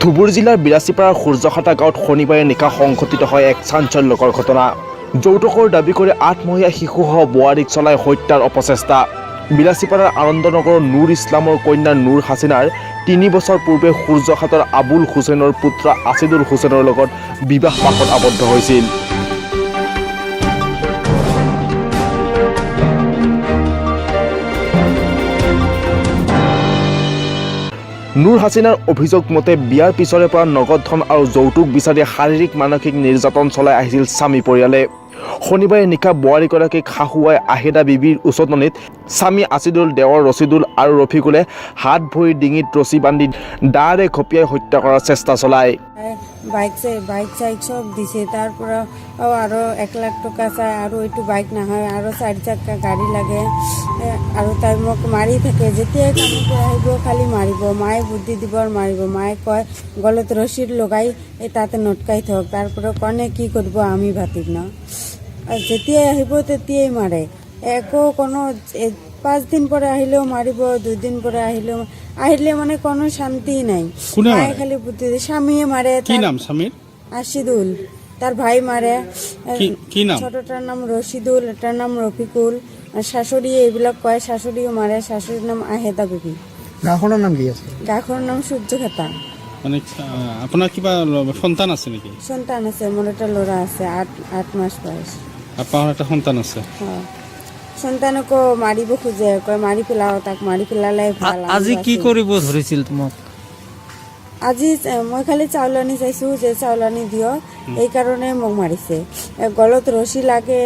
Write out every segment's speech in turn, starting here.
ধুবুৰী জিলাৰ বিলাচীপাৰাৰ সূৰ্যখাটা গাঁৱত শনিবাৰে নিশা সংঘটিত হয় এক চাঞ্চল্যকৰ ঘটনা। যৌতুকৰ দাবী কৰি 8 মহীয়া শিশুসহ বোৱাৰীক চলাই হত্যাৰ অপচেষ্টা। বিলাচীপাৰাৰ আনন্দনগৰৰ নুৰ ইছলামৰ কন্যা নুৰ হাছিনাৰ 3 বছৰ পূৰ্বে সূৰ্যখাটৰ আবুল হুছেইনৰ পুত্ৰ আছিদুল হুছেইনৰ লগত বিবাহ পাশত আবদ্ধ হৈছিল। নুৰ হাছিনাৰ অভিযোগ মতে বিয়াৰ পিছৰে পৰা নগদ ধন আৰু যৌতুক বিচাৰি শাৰীৰিক মানসিক নিৰ্যাতন চলাই আহিছিল স্বামী পৰিয়ালে। শনিবাৰে নিশা বোৱাৰীগৰাকীক শাহুৱাই আহিদা বিবিৰ উচতনিত স্বামী আছিদুল, দেৱৰ ৰচিদুল আৰু ৰফিকুলে হাত ভৰি ডিঙিত ৰছী বান্ধি দাৰে ঘপিয়াই হত্যা কৰাৰ চেষ্টা চলায়। বাইক চাইক সব দিছে, তারপরে আরো 1 লাখ টাকা চায়, আর একটু বাইক না হয় আরো 4 চাকা গাড়ি লাগে, আর তাই মোক মারি থাকে। যেতিয়াই কামতে আহিব খালি মারিব, মায়ে বুদ্ধি দিব আর মারিব। মায়ে কয় গলত রশির লগাই তাতে নটকাই থাক, তারপরে কনে কি করব আমি ভাতিব না। আর যেতিয়াই আহিব তেতিয়াই মারে। একো কোনো 5 দিন পরে আহিলেও মারিব, 2 দিন পরে আহিলে মানে কোনো শান্তি নাই। মায়ে খালি বুদ্ধি দিয়ে স্বামীয়ে মারে। কি নাম স্বামীর? আশিদুল। তার ভাই মারে। কি নাম? ছোটটার নাম রশিদুল, এটার নাম রফিকুল। আর শাশুড়ি এইবিলাক কয়, শাশুড়িও মারে। শাশুড়ির নাম আহেদা বিবি। গাঁওখনৰ নাম কি আছে? গাঁওখনৰ নাম সূৰ্যখাটা। মানে আপোনাৰ কিবা সন্তান আছে নেকি? সন্তান আছে, মোৰ এটা ল'ৰা আছে, 8 মাস বয়স। আপোনাৰ এটা সন্তান আছে? সন্তানকো মাৰিব খোজে, কয় মাৰি পেলাও, তাক মাৰি পেলালে ভাল। আজি কি কৰিব ধৰিছিল তোমাক? আজি মই খালি চাউল আনি চাইছো যে চাউল আনি দিয়, এই কাৰণে মোক মাৰিছে। গলত ৰছী লাগে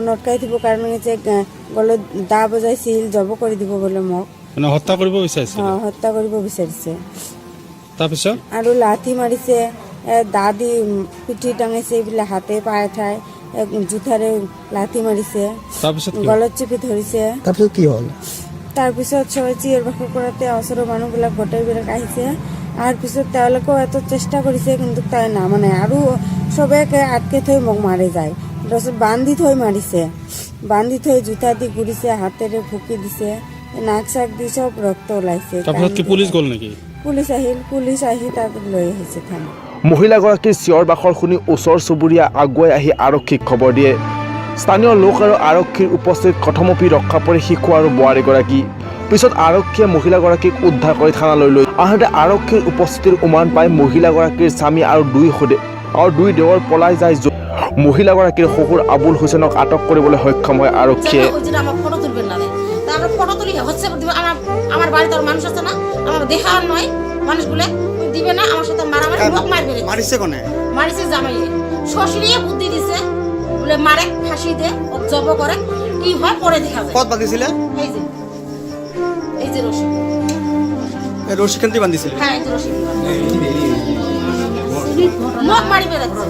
নটকাই দিব কাৰণে যে গলত দা বজাইছিল, জব কৰি দিব বোলে মোক। মানে হত্যা কৰিব বিচাৰিছে? হত্যা কৰিব বিচাৰিছে। তাৰপিছত আৰু লাঠি মাৰিছে, দা দি পিঠি টাঙাইছে, এইবিলাক হাতে পায়ে ঠাই জোঠাৰে লাঠি মাৰিছে, গলত চেপি ধৰিছে। তাৰপিছত কি হ'ল? তাৰপিছত চবে চিঞৰ বাখৰ কৰাতে ওচৰৰ মানুহবিলাক গোটেইবিলাক আহিছে। আৰু পিছত তেওঁলোকেও এত চেষ্টা কৰিছে, কিন্তু তাই নামানে। আৰু চবেকে আটকে থৈ মোক মাৰি যায়। তাৰপিছত বান্ধি থৈ মাৰিছে, বান্ধি থৈ জোতা দি ঘূৰিছে, হাতেৰে ফুকি দিছে, নাক চাক দি চব ৰক্ত ওলাইছে। পুলিচ গ'ল নেকি? পুলিচ আহি তাক লৈ আহিছে থানা। মহিলাগৰাকীৰ চিঞৰ বাখৰ শুনি ওচৰ চুবুৰীয়া আগুৱাই আহি আৰক্ষীক খবৰ দিয়ে। স্থানীয় লোক আৰু আৰক্ষীৰ উপস্থিত কথমপি ৰক্ষা পৰে শিশু আৰু বোৱাৰীগৰাকী। পিছত আৰক্ষীয়ে মহিলাগৰাকীক উদ্ধাৰ কৰি থানালৈ লৈ আহোঁতে আৰক্ষীৰ উপস্থিতিৰ উমান পাই মহিলাগৰাকীৰ স্বামী আৰু দুই দেৱৰ পলাই যায়। মহিলাগৰাকীৰ শহুৰ আবুল হুছেইনক আটক কৰিবলৈ সক্ষম হয় আৰক্ষীয়ে। আমার বাড়িতে মানুষ আছে না, আমার দেখা নয় মানুষগুলো দিবে না, আমার সাথে মারামারি লোক মারবে। মারিছে কোনে? মারিছে জামাইয়ে, শ্বশুরিয়ে বুদ্ধি দিছে বলে মারে ফাঁসি দে, জব করে, কি হয় পরে দেখা যায়। কত বাঁধিছিলে? এই যে রশি, এই রশি কেনতে বাঁধিছিলে? হ্যাঁ এই যে রশি লোক মারিবে যাচ্ছে।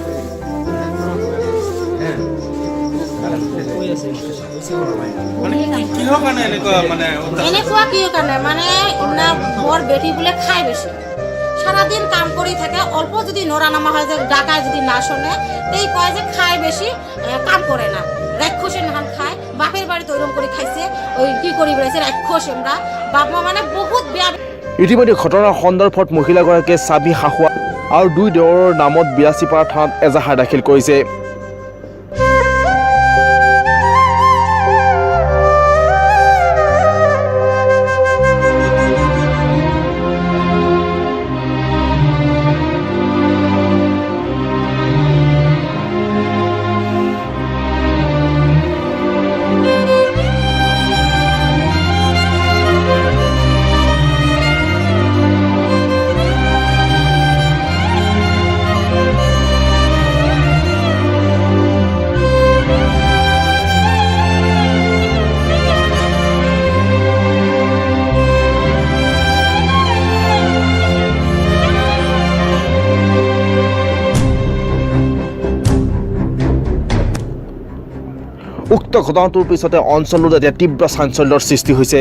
এনেকুৱা কি কাৰণে মানে বৰ বেটি বোলে খাই বেছি, সাৰাদিন কাম কৰি থাকে, অল্প যদি নৰা নামা হয় যে ডাকায় যদি না শোনে, তেই কয় যে খাই বেশি, কাম করে না, রাক্ষসের নাম খায়। বাপের বাড়িতে ওইরকম করে খাইছে, ওই কি করি বেড়াইছে রাক্ষস। আমরা বাপ মা মানে বহুত বেয়া। ইতিমধ্যে ঘটনাৰ সন্দৰ্ভত মহিলাগৰাকীয়ে স্বামী, শাহুৱা আৰু 2 দেৱৰৰ নামত বিলাচীপাৰা থানাত এজাহাৰ দাখিল কৰিছে। উক্ত ঘটনাটোৰ পিছতে অঞ্চলটোত এতিয়া তীব্ৰ চাঞ্চল্যৰ সৃষ্টি হৈছে।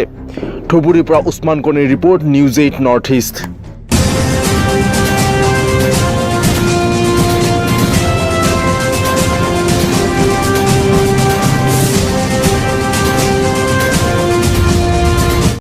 ধুবুৰীৰ পৰা উছমান গনিৰ ৰিপৰ্ট, নিউজ 8 নৰ্থ ইষ্ট।